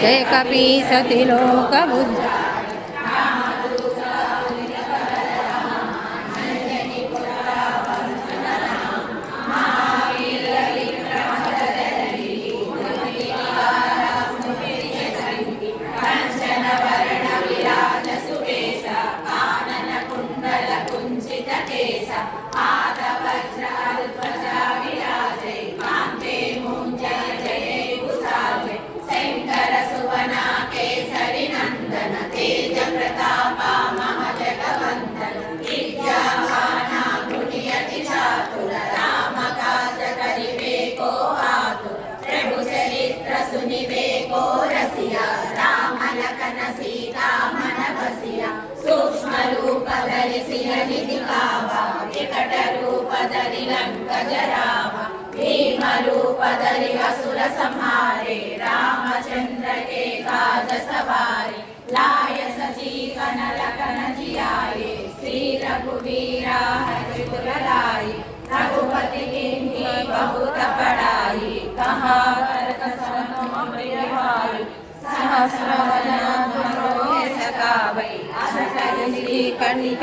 जय कपीसति लोकबुद्ध सूक्ष्म रूप धरि सिय निधिकावा विकट रूप धरि लंक जरावा भीम रूप धरि असुर संहारे रामचंद्र के काज सवारे लाय सजीवन लखन जियाए श्री रघुवीरा हरि दुलारी रघुपति कीन्ही बहुत बड़ाई कहाँ करत सम भाई सहस्रवदन सकावै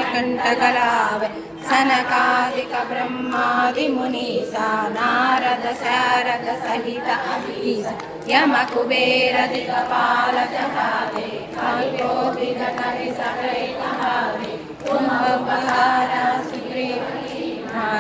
कंठकलावै सनकादिक ब्रह्मादि मुनीसा नारद शारद सहित अहीसा यम कुबेर दिक्पाल जहाते कल्पोदिगतहि सकलै कहावे तुम उपहारा सुग्रीव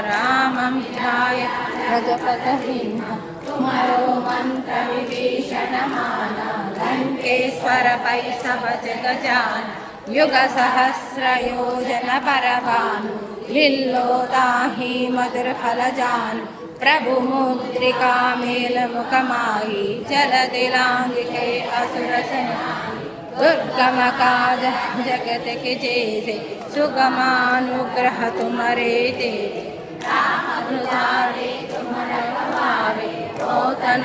रामं ध्याय रजपतहिंह तुम्हारो मंत्र विभीषण माना लंकेश्वर पै सब जग जाना युग सहस्र योजन परभानु लिल्लोताहि मधुर फल जानु प्रभु मुद्रिका मेल मुख माही चल दिलांग के असुर सनाही दुर्गम काज जगत के जेते सुगमानुग्रह तुम्हारे तेते राम दुलारे तुम रखवारे होतन